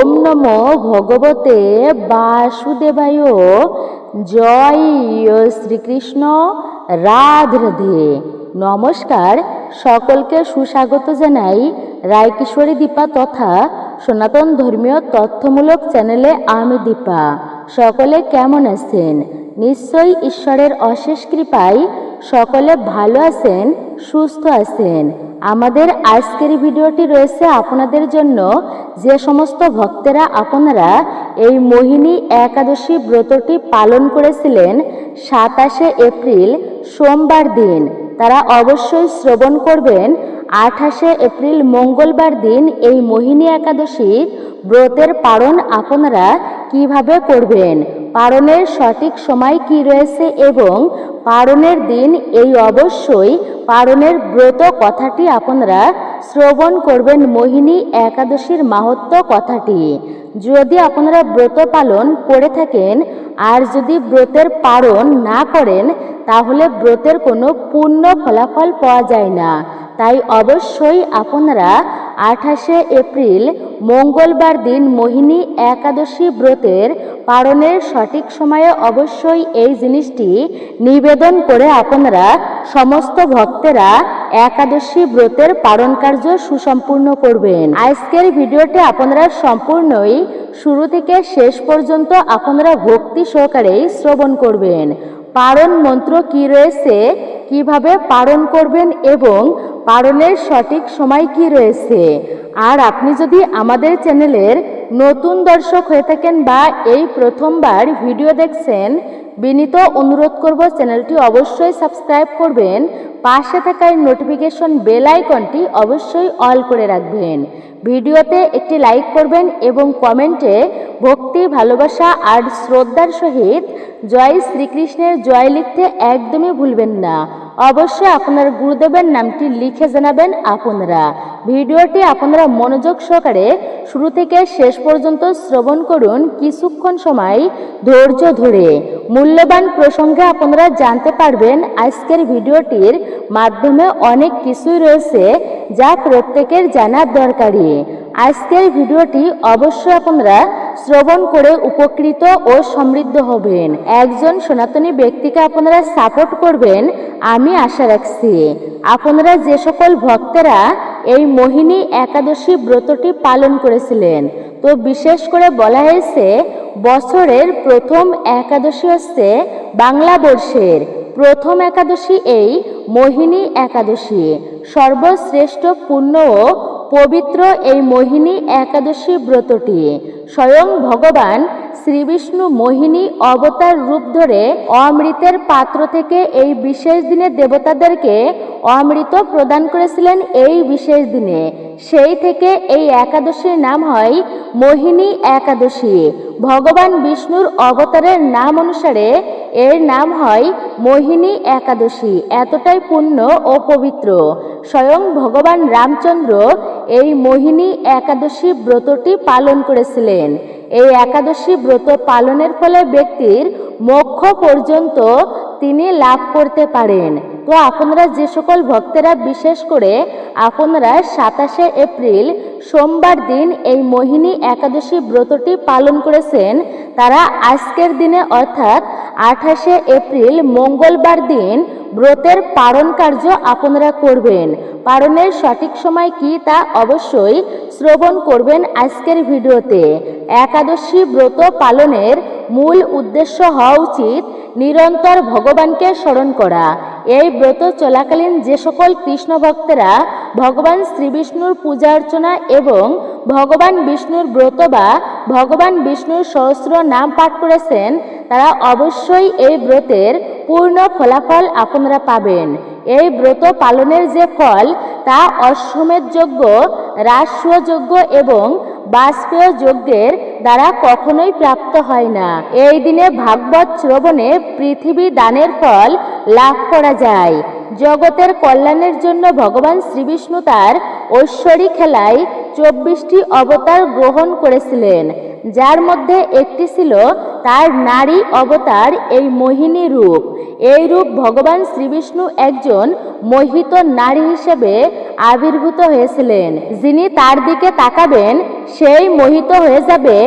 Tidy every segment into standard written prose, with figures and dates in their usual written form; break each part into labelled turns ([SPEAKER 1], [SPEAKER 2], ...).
[SPEAKER 1] ওম নমো ভগবতে বাসুদেবায়। জয় শ্রীকৃষ্ণ। রাধে রাধে। নমস্কার, সকলকে সুস্বাগত জানাই রায়কিশোরী দীপা তথা সনাতন ধর্মীয় তথ্যমূলক চ্যানেলে। আমি দীপা। সকলে কেমন আছেন? নিশ্চয়ই ঈশ্বরের অশেষ কৃপায় সকলে ভালো আছেন, সুস্থ আছেন। আমাদের আজকের ভিডিওটি রয়েছে আপনাদের জন্য। যে সমস্ত ভক্তেরা আপনারা এই মোহিনী একাদশী ব্রতটি পালন করেছিলেন 27শে এপ্রিল সোমবার দিন, তারা অবশ্যই শ্রবণ করবেন 28শে এপ্রিল মঙ্গলবার দিন এই মোহিনী একাদশী ব্রতের পালন আপনারা কিভাবে করবেন, পালনের সঠিক সময় কি রয়েছে এবং পালনের দিন এই অবশ্যই পালনের ব্রত কথাটি আপনারা শ্রবণ করবেন। মোহিনী একাদশীর মাহাত্ম্য কথাটি যদি আপনারা ব্রত পালন করে থাকেন আর যদি ব্রতের পালন না করেন তাহলে ব্রতের কোনো পূর্ণ ফলাফল পাওয়া যায় না। তাই অবশ্যই আপনারা 28শে এপ্রিল মঙ্গলবার দিন মোহিনী একাদশী ব্রতের পালনের সঠিক সময়ে অবশ্যই এই জিনিসটি নিবেদন করে আপনারা সমস্ত ভক্তেরা একাদশী ব্রতের পালন কার্য সুসম্পূর্ণ করবেন। আজকের ভিডিওটি আপনারা সম্পূর্ণই শুরু থেকে শেষ পর্যন্ত আপনারা ভক্তি সহকারে শ্রবণ করবেন। পালন মন্ত্র কি রয়েছে, কিভাবে পালন করবেন এবং পালনের সঠিক সময় কি রয়েছে। আর আপনি যদি আমাদের চ্যানেলের নতুন দর্শক হয়ে থাকেন বা এই প্রথমবার ভিডিও দেখছেন, বিনীত অনুরোধ করব চ্যানেলটি অবশ্যই সাবস্ক্রাইব করবেন, পাশে থাকা নোটিফিকেশন বেল আইকনটি অবশ্যই অল করে রাখবেন। ভিডিওতে একটি লাইক করবেন এবং কমেন্টে ভক্তি, ভালোবাসা আর শ্রদ্ধার সহিত জয় শ্রীকৃষ্ণের জয় লিখতে একদমই ভুলবেন না। অবশ্যই আপনার গুরুদেবের নামটি লিখে জানাবেন আপনারা। ভিডিওটি আপনারা মনোযোগ সহকারে শুরু থেকে শেষ পর্যন্ত শ্রবণ করুন। কিছুক্ষণ সময় ধৈর্য ধরে মূল্যবান প্রসঙ্গে আপনারা জানতে পারবেন। আজকের ভিডিওটির মাধ্যমে অনেক কিছুই রয়েছে যা প্রত্যেকের জানার দরকারি। আজকের ভিডিওটি অবশ্যই আপনারা শ্রবণ করে উপকৃত ও সমৃদ্ধ হবেন। একজন সনাতনী ব্যক্তিকে আপনারা সাপোর্ট করবেন আমি আশা রাখছি। আপনারা যে সকল ভক্তেরা এই মোহিনী একাদশী ব্রতটি পালন করেছিলেন, তো বিশেষ করে বলা হয়েছে বছরের প্রথম একাদশী হচ্ছে বাংলা বর্ষের প্রথম একাদশী এই মোহিনী একাদশী। সর্বশ্রেষ্ঠ পূর্ণ ও পবিত্র এই মোহিনী একাদশী ব্রতটি স্বয়ং ভগবান শ্রীবিষ্ণু মোহিনী অবতার রূপ ধরে অমৃতের পাত্র থেকে এই বিশেষ দিনে দেবতাদেরকে অমৃত প্রদান করেছিলেন। এই বিশেষ দিনে সেই থেকে এই একাদশীর নাম হয় মোহিনী একাদশী। ভগবান বিষ্ণুর অবতারের নাম অনুসারে এর নাম হয় মোহিনী একাদশী। এতটাই পুণ্য ও পবিত্র। স্বয়ং ভগবান রামচন্দ্র এই মোহিনী একাদশী ব্রতটি পালন করেছিলেন। এই একাদশী ব্রত পালনের ফলে ব্যক্তির মোক্ষ পর্যন্ত তিনি লাভ করতে পারেন। তো আপনারা যে সকল ভক্তেরা বিশেষ করে আপনারা 27শে এপ্রিল সোমবার দিন এই মোহিনী একাদশী ব্রতটি পালন করেছেন, তারা আজকের দিনে অর্থাৎ 28শে এপ্রিল মঙ্গলবার দিন ব্রতের পালন কার্য আপনারা করবেন। পালনের সঠিক সময় কি তা অবশ্যই শ্রবণ করবেন আজকের ভিডিওতে। একাদশী ব্রত পালনের মূল উদ্দেশ্য হওয়া উচিত নিরন্তর ভগবানকে স্মরণ করা। এই ব্রত চলাকালীন যে সকল কৃষ্ণ ভক্তেরা ভগবান শ্রীবিষ্ণুর পূজা অর্চনা এবং ভগবান বিষ্ণুর ব্রত বা ভগবান বিষ্ণুর সহস্র নাম পাঠ করেছেন, তারা অবশ্যই এই ব্রতের পূর্ণ ফলাফল আপনারা পাবেন। এই ব্রত পালনের যে ফল তা অশ্বমেধ যজ্ঞ, রাজসূয় যজ্ঞ এবং বাজপেয় যজ্ঞের দ্বারা কখনোই প্রাপ্ত হয় না। এই দিনে ভাগবত শ্রবণে পৃথিবী দানের ফল লাভ করা যায়। জগতের কল্যাণের জন্য ভগবান শ্রীবিষ্ণু তার ঐশ্বরিক খেলায় 24টি অবতার গ্রহণ করেছিলেন। যার মধ্যে একটি ছিল তার নারী অবতার এই মোহিনী রূপ। এই রূপ ভগবান শ্রীবিষ্ণু একজন মোহিত নারী হিসেবে আবির্ভূত হয়েছিলেন। যিনি তার দিকে তাকাবেন সেই মোহিত হয়ে যাবে,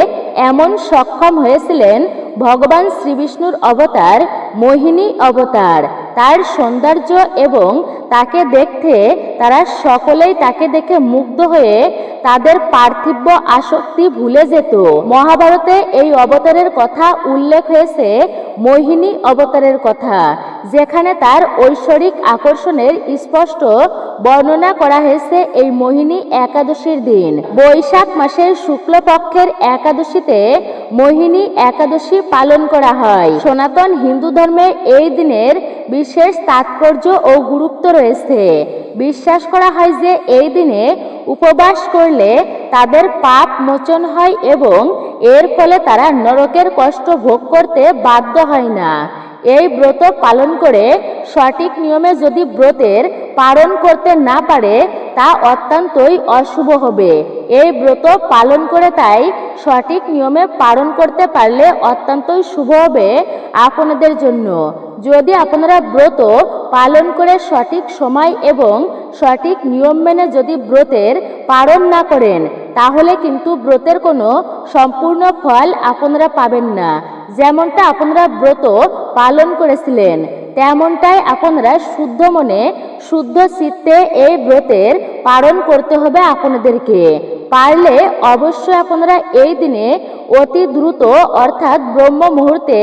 [SPEAKER 1] এমন সক্ষম হয়েছিলেন ভগবান শ্রীবিষ্ণুর অবতার মোহিনী অবতার। তার সৌন্দর্য এবং তাকে দেখতে তারা সকলেই তাকে দেখে মুগ্ধ হয়ে তাদের পার্থিব আসক্তি ভুলে যেত। মহাভারতে এই অবতারের কথা উল্লেখ হয়েছে মোহিনী অবতারের কথা, যেখানে তার ঐশ্বরিক আকর্ষণের স্পষ্ট বর্ণনা করা হয়েছে এই মোহিনী একাদশীর দিন। বৈশাখ মাসের শুক্লপক্ষের একাদশীতে মোহিনী একাদশী পালন করা হয়। সনাতন হিন্দু ধর্মে এই দিনের বিশেষ তাৎপর্য ও গুরুত্ব রয়েছে। বিশ্বাস করা হয় যে এই দিনে উপবাস করলে তাদের পাপ মোচন হয় এবং এর ফলে তারা নরকের কষ্ট ভোগ করতে বাধ্য হয় না। এই ব্রত পালন করে সঠিক নিয়মে যদি ব্রতের পালন করতে না পারে তা অত্যন্তই অশুভ হবে। এই ব্রত পালন করে তাই সঠিক নিয়মে পালন করতে পারলে অত্যন্তই শুভ হবে আপনাদের জন্য। যদি আপনারা ব্রত পালন করে সঠিক সময় এবং সঠিক নিয়ম মেনে যদি ব্রতের পালন না করেন তাহলে কিন্তু ব্রতের কোনো সম্পূর্ণ ফল আপনারা পাবেন না। যেমনটা আপনারা ব্রত পালন করেছিলেন তেমনটাই আপনারা শুদ্ধ মনে শুদ্ধ চিত্তে এই ব্রতের পালন করতে হবে আপনাদেরকে। পারলে অবশ্যই আপনারা এই দিনে অতি দ্রুত অর্থাৎ ব্রহ্ম মুহূর্তে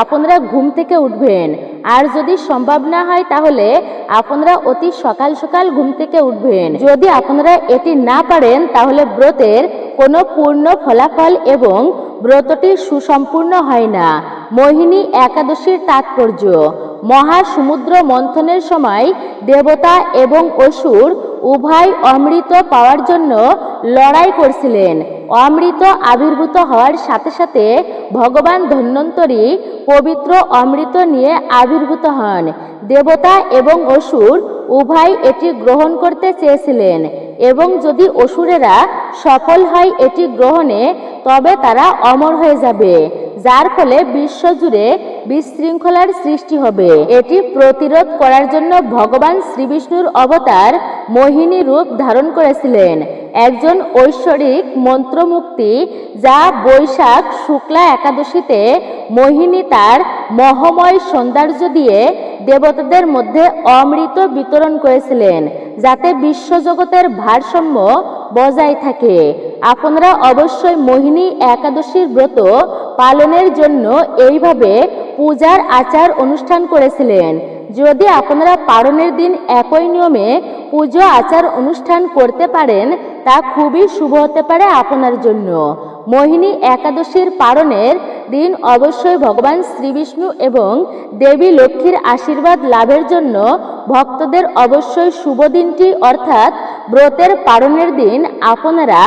[SPEAKER 1] আপনারা ঘুম থেকে উঠবেন। আর যদি সম্ভব না হয় তাহলে আপনারা অতি সকাল সকাল ঘুম থেকে উঠবেন। যদি আপনারা এটি না পারেন তাহলে ব্রতের কোনো পূর্ণ ফলাফল এবং ব্রতটি সুসম্পূর্ণ হয় না। মোহিনী একাদশীর তাৎপর্য: মহাসমুদ্র মন্থনের সময় দেবতা এবং অসুর উভয় অমৃত পাওয়ার জন্য লড়াই করছিলেন। অমৃত আবির্ভূত হওয়ার সাথে সাথে ভগবান ধন্বন্তরী পবিত্র অমৃত নিয়ে আবির্ভূত হন। দেবতা এবং অসুর উভয় এটি গ্রহণ করতে চেয়েছিলেন এবং যদি অসুরেরা সফল হয় এটি গ্রহণে তবে তারা অমর হয়ে যাবে, যার ফলে বিশ্বজুড়ে বিশৃঙ্খলার সৃষ্টি হবে। এটি প্রতিরোধ করার জন্য ভগবান শ্রীবিষ্ণুর অবতার মোহিনী রূপ ধারণ করেছিলেন একজন ঐশ্বরিক মন্ত্রমুক্তি, যা বৈশাখ শুক্লা একাদশীতে মোহিনী তার মহময় সৌন্দর্য দিয়ে দেবতাদের মধ্যে অমৃত বিতরণ করেছিলেন যাতে বিশ্বজগতের ভারসাম্য বজায় থাকে। আপনারা অবশ্যই মোহিনী একাদশীর ব্রত পালনের জন্য এইভাবে পূজার আচার অনুষ্ঠান করেছিলেন। যদি আপনারা পালনের দিন একই নিয়মে পুজো আচার অনুষ্ঠান করতে পারেন তা খুবই শুভ হতে পারে আপনার জন্য। মোহিনী একাদশীর পালনের দিন অবশ্যই ভগবান শ্রীবিষ্ণু এবং দেবী লক্ষ্মীর আশীর্বাদ লাভের জন্য ভক্তদের অবশ্যই শুভ দিনটি অর্থাৎ ব্রতের পালনের দিন আপনারা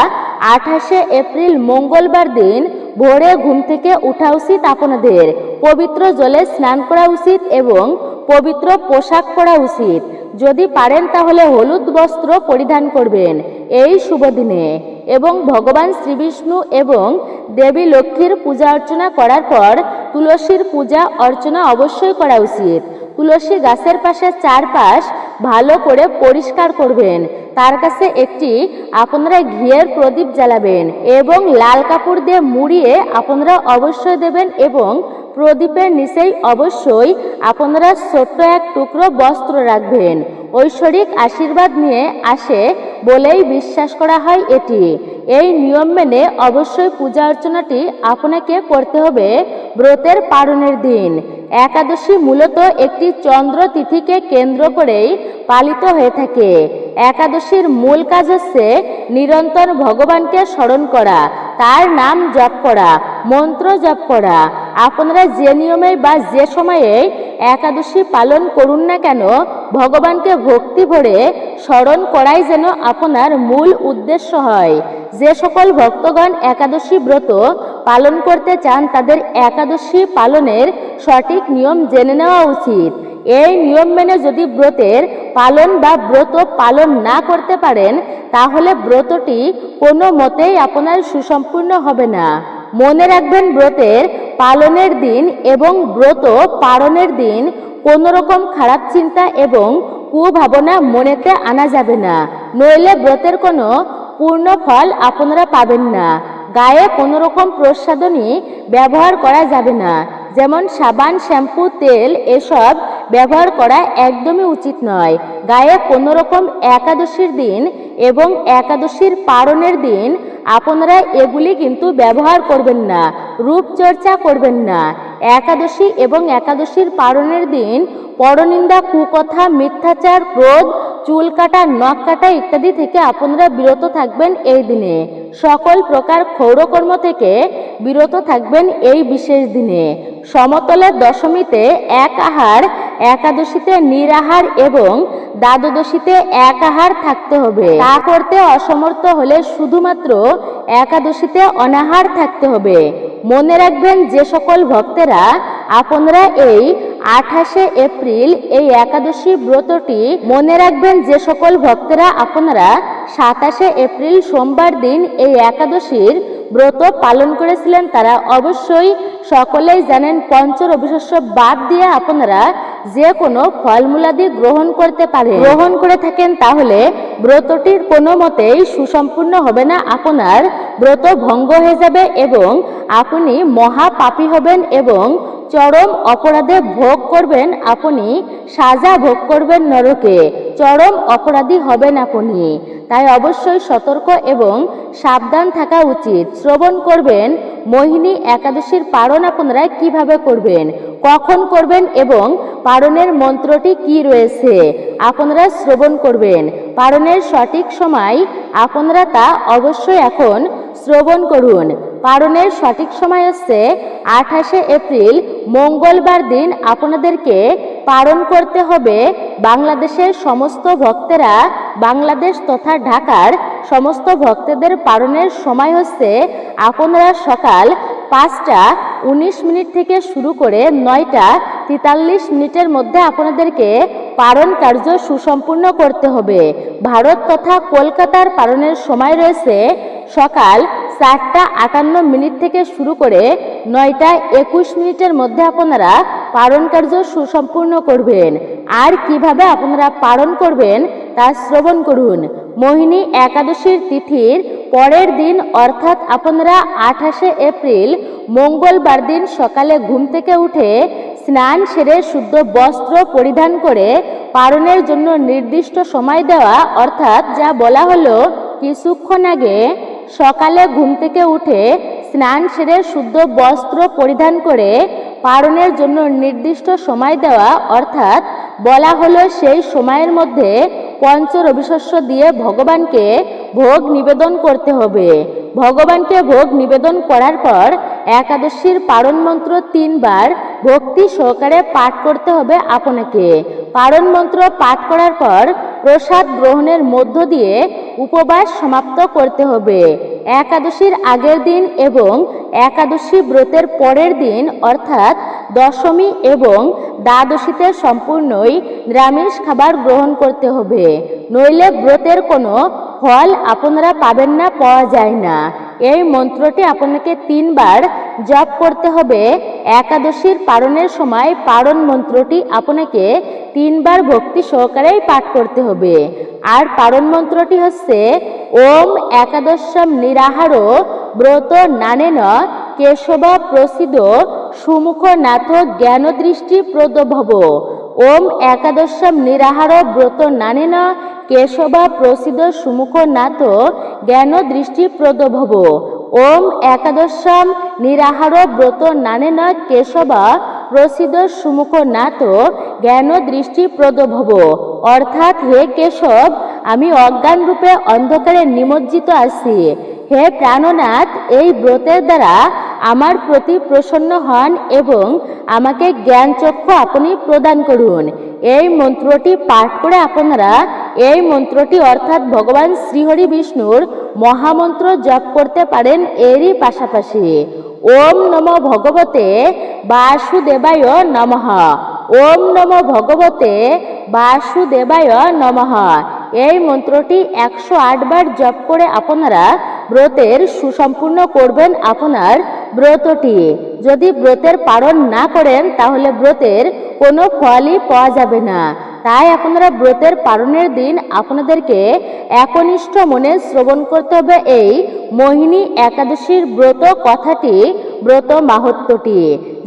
[SPEAKER 1] 28শে এপ্রিল মঙ্গলবার দিন ভোরে ঘুম থেকে উঠা উচিত। আপনাদের পবিত্র জলে স্নান করা উচিত এবং পবিত্র পোশাক পরা উচিত। যদি পারেন তাহলে হলুদ বস্ত্র পরিধান করবেন এই শুভ দিনে এবং ভগবান শ্রীবিষ্ণু এবং দেবী লক্ষ্মীর পূজা অর্চনা করার পর তুলসীর পূজা অর্চনা অবশ্যই করা উচিত। তুলসী গাছের পাশে চারপাশ ভালো করে পরিষ্কার করবেন। তার কাছে একটি আপনারা ঘিয়ের প্রদীপ জ্বালাবেন এবং লাল কাপড় দিয়ে মুড়িয়ে আপনারা অবশ্যই দেবেন এবং প্রদীপের নিচেই অবশ্যই আপনারা ছোট্ট এক টুকরো বস্ত্র রাখবেন। ঐশ্বরিক আশীর্বাদ নিয়ে আসে বলেই বিশ্বাস করা হয় এটি। এই নিয়ম মেনে অবশ্যই পূজা অর্চনাটি আপনাকে করতে হবে ব্রতের পালনের দিন। একাদশী মূলত একটি চন্দ্র তিথিকে কেন্দ্র করেই পালিত হয়ে থাকে। একাদশীর মূল কাজ হচ্ছে নিরন্তর ভগবানকে স্মরণ করা, তার নাম জপ করা, মন্ত্র জপ করা। আপনারা যে নিয়মে বা যে সময়ে একাদশী পালন করুন না কেন ভগবানকে ভক্তি ভরে স্মরণ করাই যেন আপনার মূল উদ্দেশ্য হয়। যে সকল ভক্তগণ একাদশী ব্রত পালন করতে চান তাদের একাদশী পালনের সঠিক নিয়ম জেনে নেওয়া উচিত। এই নিয়ম মেনে যদি ব্রতের পালন বা ব্রত পালন না করতে পারেন তাহলে ব্রতটি কোনো মতেই আপনার সুসম্পূর্ণ হবে না। মনে রাখবেন ব্রতের পালনের দিন এবং ব্রত পালনের দিন কোনো রকম খারাপ চিন্তা এবং কুভাবনা মনেতে আনা যাবে না, নইলে ব্রতের কোনো পূর্ণ ফল আপনারা পাবেন না। গায়ে কোনো রকম প্রসাধনী ব্যবহার করা যাবে না, যেমন সাবান, শ্যাম্পু, তেল এসব ব্যবহার করা একদমই উচিত নয়। গায়ে কোনো রকম একাদশীর দিন এবং একাদশীর পালনের দিন আপনারা এগুলি কিন্তু ব্যবহার করবেন না, রূপচর্চা করবেন না। একাদশী এবং একাদশীর পালনের দিন পরনিন্দা, কুকথা, মিথ্যাচার, ক্রোধ, চুল কাটা, নখ কাটা ইত্যাদি থেকে আপনারা বিরত থাকবেন। এই দিনে সকল প্রকার ক্ষৌরকর্ম থেকে বিরত থাকবেন এই বিশেষ দিনে। সমতলের দশমীতে এক আহার, একাদশীতে নিরাহার এবং দ্বাদশীতে এক আহার থাকতে হবে। তা করতে অসমর্থ হলে শুধুমাত্র একাদশীতে অনাহার থাকতে হবে। মনে রাখবেন যে সকল ভক্তেরা আপনারা এই 28শে এপ্রিল এই একাদশী ব্রতটি মনে রাখবেন যে সকল ভক্তেরা আপনারা 27শে এপ্রিল সোমবার দিন এই একাদশীর ব্রত পালন করেছিলেন, তারা অবশ্যই সকলেই জানেন পঞ্চরবিশস্য বাদ দিয়ে আপনারা যে কোনো ফলমূলাদি গ্রহণ করতে পারেন। গ্রহণ করে থাকেন তাহলে ব্রতটির কোনো মতেই সুসম্পূর্ণ হবে না, আপনার ব্রত ভঙ্গ হয়ে যাবে এবং আপনি মহাপাপী হবেন এবং চরম অপরাধে ভোগ করবেন, আপনি সাজা ভোগ করবেন নরকে, চরম অপরাধী হবেন আপনি। তাই অবশ্যই সতর্ক এবং সাবধান থাকা উচিত। শ্রবণ করবেন মোহিনী একাদশীর পালন আপনারা কিভাবে করবেন, কখন করবেন এবং পালনের মন্ত্রটি কি রয়েছে আপনারা শ্রবণ করবেন। পালনের সঠিক সময় আপনারা তা অবশ্যই এখন শ্রবণ করুন। পালনের সঠিক সময় হচ্ছে 28শে এপ্রিল মঙ্গলবার দিন আপনাদেরকে পালন করতে হবে। বাংলাদেশের সমস্ত ভক্তেরা, বাংলাদেশ তথা ঢাকার সমস্ত ভক্তদের পালনের সময় হচ্ছে আপনারা সকাল 5টা 19 থেকে শুরু করে 9টা 43 মধ্যে আপনাদেরকে পালন কার্য সুসম্পূর্ণ করতে হবে। ভারত তথা কলকাতার পালনের সময় রয়েছে সকাল 4টা 58 থেকে শুরু করে 9টা 21 মধ্যে আপনারা পালন কার্য সুসম্পূর্ণ করবেন। আর কিভাবে আপনারা পালন করবেন তা শ্রবণ করুন। মোহিনী একাদশীর তিথির পরের দিন অর্থাৎ আপনারা 28শে এপ্রিল মঙ্গলবার দিন সকালে ঘুম থেকে উঠে স্নান সেরে শুদ্ধ বস্ত্র পরিধান করে পালনের জন্য নির্দিষ্ট সময় দেওয়া, অর্থাৎ যা বলা হলো কিছুক্ষণ আগে, সকালে ঘুম থেকে উঠে স্নান সেরে শুদ্ধ বস্ত্র পরিধান করে পালনের জন্য নির্দিষ্ট সময় দেওয়া, অর্থাৎ বলা হলো সেই সময়ের মধ্যে পঞ্চরবিশস্য দিয়ে ভগবানকে ভোগ নিবেদন করতে হবে। ভগবানকে ভোগ নিবেদন করার পর একাদশীর পালন মন্ত্র 3 বার ভক্তি সহকারে পাঠ করতে হবে আপনাকে। পালন মন্ত্র পাঠ করার পর প্রসাদ গ্রহণের মধ্য দিয়ে উপবাস সমাপ্ত করতে হবে। একাদশীর আগের দিন এবং একাদশী ব্রতের পরের দিন অর্থাৎ দশমী এবং দ্বাদশীতে সম্পূর্ণই নিরামিষ খাবার গ্রহণ করতে হবে, নইলে ব্রতের কোনো ফল আপনারা পাবেন না, পাওয়া যায় না। এই মন্ত্রটি আপনাকে 3 বার জপ করতে হবে। একাদশীর পালনের সময় পালন মন্ত্রটি আপনাকে 3 বার ভক্তি সহকারেই পাঠ করতে হবে। আর পালন মন্ত্রটি হচ্ছে ওম একাদশম নিরাহার ব্রত নানেন কেশব প্রসিদ সুমুখ নাথ জ্ঞান দৃষ্টি প্রদভব। ওম একাদশম নিরাহার ব্রত নানেন কেশব প্রসিদ সুমুখ নাথ জ্ঞান দৃষ্টি প্রদভব। ওম একাদশম নিরাহার ব্রত নানেন কেশব প্রসিদ সুমুখ নাথ জ্ঞান দৃষ্টি প্রদভব। অর্থাৎ হে কেশব, আমি অজ্ঞান রূপে অন্ধকারে নিমজ্জিত আছি। হে প্রাণনাথ, এই ব্রতের দ্বারা আমার প্রতি প্রসন্ন হন এবং আমাকে জ্ঞান চক্ষু আপনি প্রদান করুন। এই মন্ত্রটি পাঠ করে আপনারা এই মন্ত্রটি অর্থাৎ ভগবান শ্রীহরি বিষ্ণুর মহামন্ত্র জপ করতে পারেন। এরই পাশাপাশি ওম নমো ভগবতে বাসুদেবায় নমঃ, ওম নমো ভগবতে বাসুদেবায় নমঃ এই মন্ত্রটি 108 বার জপ করে আপনারা ব্রতের সুসম্পূর্ণ করবেন। আপনার ব্রতটি। যদি ব্রতের পালন না করেন তাহলে ব্রতের কোনো ফলই পাওয়া যাবে না। তাই আপনারা ব্রতের পালনের দিন আপনাদেরকে একনিষ্ঠ মনে শ্রবণ করতে হবে এই মোহিনী একাদশীর ব্রত কথাটি, ব্রত মাহাত্ম্যটি,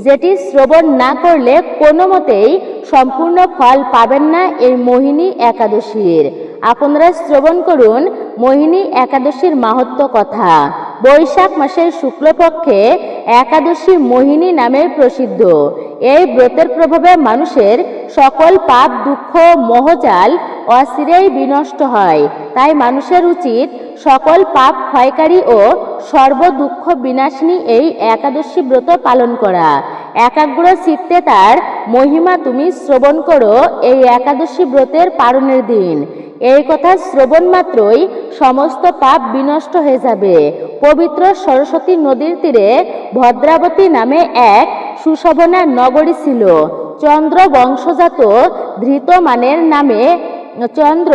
[SPEAKER 1] যেটি শ্রবণ না করলে কোনো মতেই সম্পূর্ণ ফল পাবেন না এই মোহিনী একাদশীর। আপনারা শ্রবণ করুন মোহিনী একাদশীর মাহাত্ম্য কথা। বৈশাখ মাসের শুক্লপক্ষে একাদশী মোহিনী নামে প্রসিদ্ধ। এই ব্রতের প্রভাবে মানুষের সকল পাপ দুঃখ মোহজাল অচিরেই বিনষ্ট হয়। তাই মানুষের উচিত সকল পাপ ক্ষয়কারী ও সর্বদুঃখ বিনাশিনী এই একাদশী ব্রত পালন করা। একাগ্র চিত্তে তার মহিমা তুমি শ্রবণ করো এই একাদশী ব্রতের পালনের দিন। এই কথা শ্রবণ মাত্রই সমস্ত পাপ বিনষ্ট হয়ে যাবে। পবিত্র সরস্বতী নদীর তীরে ভদ্রাবতী নামে এক সুশোভনা নগরী ছিল। চন্দ্র বংশজাত ধৃতমানের নামে চন্দ্র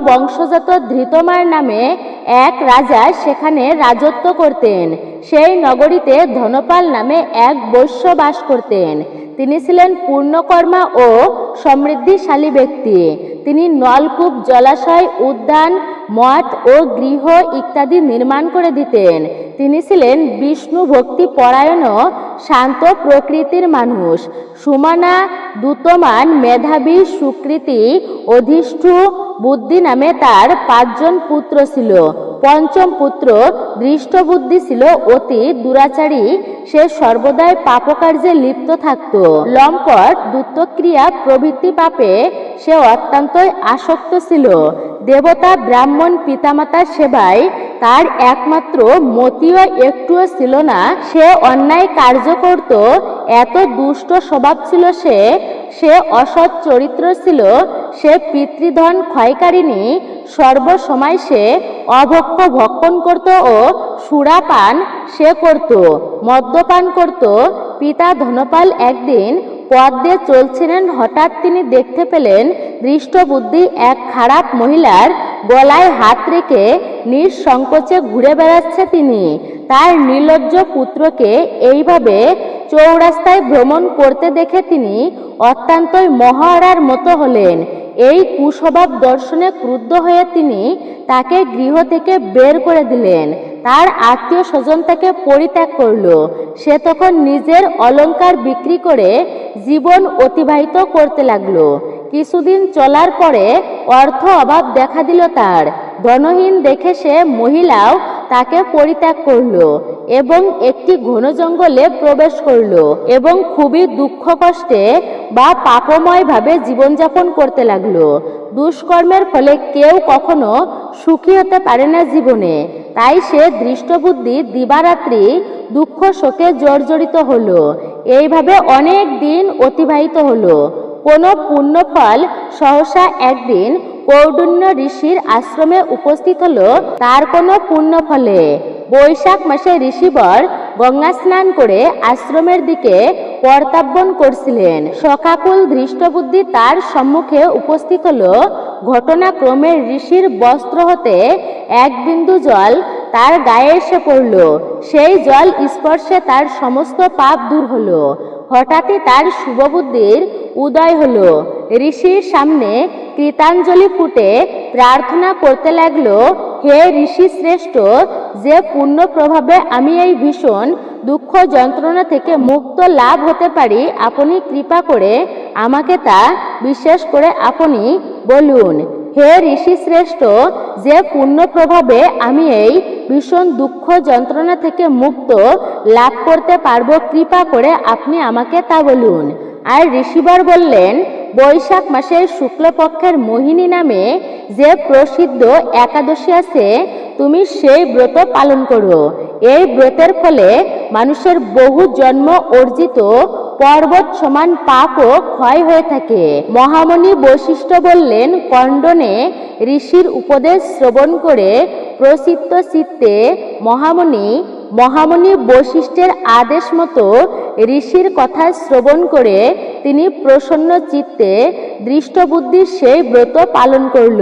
[SPEAKER 1] বংশজাত ধৃতমার নামে এক রাজা সেখানে রাজত্ব করতেন। সেই নগরীতে ধনপাল নামে এক বৈশ্য বাস করতেন। তিনি ছিলেন পূর্ণকর্মা ও সমৃদ্ধিশালী ব্যক্তি। তিনি নলকূপ, জলাশয়, উদ্যান, মঠ ও গৃহ ইত্যাদি নির্মাণ করে দিতেন। তিনি ছিলেন বিষ্ণু ভক্তি পরায়ণ ও শান্ত প্রকৃতির মানুষ। সুমনা, দ্যুতমান, মেধাবী, সুকৃতি, অধিষ্ঠু, বুদ্ধি নামে তার 5 জন পুত্র ছিল। পঞ্চম পুত্র দৃষ্টবুদ্ধি ছিল অতি দুরাচারী। সে সর্বদাই পাপকার্যে লিপ্ত থাকত। লম্পট, দুত্তক্রিয়া প্রভৃতি পাপে সে অত্যন্তই আসক্ত ছিল। দেবতা, ব্রাহ্মণ, পিতামাতার সেবায় তার একমাত্র মতিও একটুও ছিল না। সে অন্যায় কার্য করত। এত দুষ্ট স্বভাব ছিল সে অসৎ চরিত্র ছিল। সে পিতৃধন ক্ষয়কারিণী। সর্বসময় সে অভক্ষ ভক্ষণ করত ও সুরাপান সে করত, মদ্যপান করত। পিতা ধনপাল একদিন পথ দিয়ে চলছিলেন। হঠাৎ তিনি দেখতে পেলেন দৃষ্টবুদ্ধি এক খারাপ মহিলার গলায় হাত রেখে নিঃসংকোচে ঘুরে বেড়াচ্ছে। তিনি তার নির্লজ্জ পুত্রকে এইভাবে চৌরাস্তায় ভ্রমণ করতে দেখে তিনি অত্যন্তই মহারার মতো হলেন। এই কুস্বভাব দর্শনে ক্রুদ্ধ হয়ে তিনি তাকে গৃহ থেকে বের করে দিলেন। তার আত্মীয় স্বজন তাকে পরিত্যাগ করল। সে তখন নিজের অলংকার বিক্রি করে জীবন অতিবাহিত করতে লাগলো। কিছুদিন চলার পরে অর্থ অভাব দেখা দিল তার। ধনহীন দেখে সে মহিলাও তাকে পরিত্যাগ করল এবং একটি ঘন জঙ্গলে প্রবেশ করল এবং খুবই দুঃখ কষ্টে বা পাপময় ভাবে জীবনযাপন করতে লাগলো। দুষ্কর্মের ফলে কেউ কখনো সুখী হতে পারে না জীবনে। তাই সে দৃষ্টবুদ্ধি দিবারাত্রি দুঃখ শোকে জর্জরিত হলো। এইভাবে অনেক দিন অতিবাহিত হলো। কোনো পুণ্যফল সহসা একদিন কৌন্ডিন্য ঋষির আশ্রমে উপস্থিত হলো। তার কোনো পুণ্যফলে বৈশাখ মাসে ঋষিবর গঙ্গা স্নান করে আশ্রমের দিকে প্রত্যাবর্তন করছিলেন। শোকাকুল দৃষ্টবুদ্ধি তার সম্মুখে উপস্থিত হলো। ঘটনাক্রমে ঋষির বস্ত্র হতে এক বিন্দু জল তার গায়ে এসে পড়ল। সেই জল স্পর্শে তার সমস্ত পাপ দূর হলো। হঠাৎই তার শুভবুদ্ধির উদয় হলো। ঋষির সামনে কৃতাঞ্জলি ফুটে প্রার্থনা করতে লাগলো, হে ঋষি শ্রেষ্ঠ, যে পুণ্য প্রভাবে আমি এই ভীষণ দুঃখ যন্ত্রণা থেকে মুক্ত লাভ হতে পারি, আপনি কৃপা করে আমাকে তা বিশেষ করে আপনি বলুন। হে ঋষি শ্রেষ্ঠ, যে পুণ্য প্রভাবে আমি এই ভীষণ দুঃখ যন্ত্রণা থেকে মুক্ত লাভ করতে পারবো, কৃপা করে আপনি আমাকে তা বলুন। আর ঋষিবর বললেন, বৈশাখ মাসের শুক্লপক্ষের মোহিনী নামে যে প্রসিদ্ধ একাদশী আছে, তুমি সেই ব্রত পালন করো। এই ব্রতের ফলে মানুষের বহু জন্ম অর্জিত পর্বত সমান পাপও ক্ষয় হয়ে থাকে। মহামণি বশিষ্ঠ বললেন, কণ্ডনে ঋষির উপদেশ শ্রবণ করে প্রসিদ্ধ চিত্তে মহামণি বশিষ্ঠের আদেশ মতো ঋষির কথা শ্রবণ করে তিনি প্রসন্ন চিত্তে দৃষ্টবুদ্ধি সেই ব্রত পালন করল,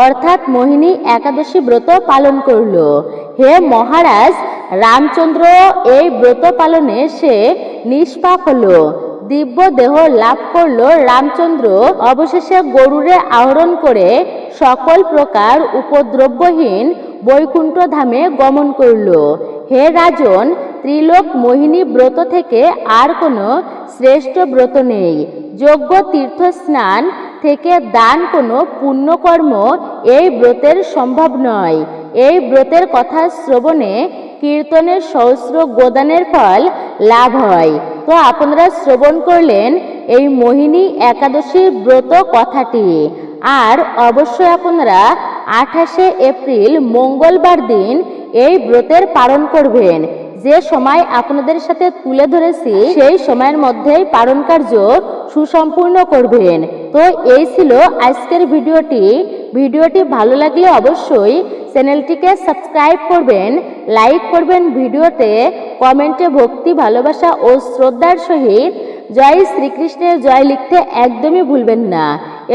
[SPEAKER 1] অর্থাৎ মোহিনী একাদশী ব্রত পালন করল। হে মহারাজ, রামচন্দ্র এই ব্রত পালনে সে নিষ্পাপ হলো, দিব্য দেহ লাভ করল। রামচন্দ্র অবশেষে গরুরে আহরণ করে সকল প্রকার উপদ্রব্যহীন বৈকুণ্ঠ ধামে গমন করল। হে রাজন, ত্রিলোক মোহিনী ব্রত থেকে আর কোনো শ্রেষ্ঠ ব্রত নেই। যজ্ঞ তীর্থ স্নান থেকে দান কোনো পুণ্যকর্ম এই ব্রতের সম্ভব নয়। এই ব্রতের কথা শ্রবণে কীর্তনের সহস্র গোদানের ফল লাভ হয়। তো আপনারা শ্রবণ করলেন এই মোহিনী একাদশী ব্রত কথাটি। আর অবশ্যই আপনারা 28শে এপ্রিল মঙ্গলবার দিন এই ব্রতের পালন করবেন। যে সময় আপনাদের সাথে তুলে ধরেছি সেই সময়ের মধ্যেই পালন কার্য সুসম্পূর্ণ করবেন। তো এই ছিল আজকের ভিডিওটি ভালো লাগলে অবশ্যই চ্যানেলটিকে সাবস্ক্রাইব করবেন, লাইক করবেন, ভিডিওতে কমেন্টে ভক্তি, ভালোবাসা ও শ্রদ্ধার সহিত জয় শ্রীকৃষ্ণের জয় লিখতে একদমই ভুলবেন না।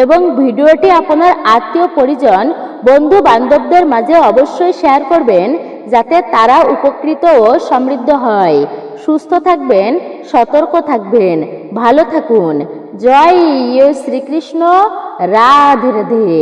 [SPEAKER 1] এবং ভিডিওটি আপনার আত্মীয় পরিজন, বন্ধু বান্ধবদের মাঝে অবশ্যই শেয়ার করবেন, যাতে তারা উপকৃত ও সমৃদ্ধ হয়। সুস্থ থাকবেন, সতর্ক থাকবেন, ভালো থাকুন। জয় শ্রীকৃষ্ণ, রাধে রাধে।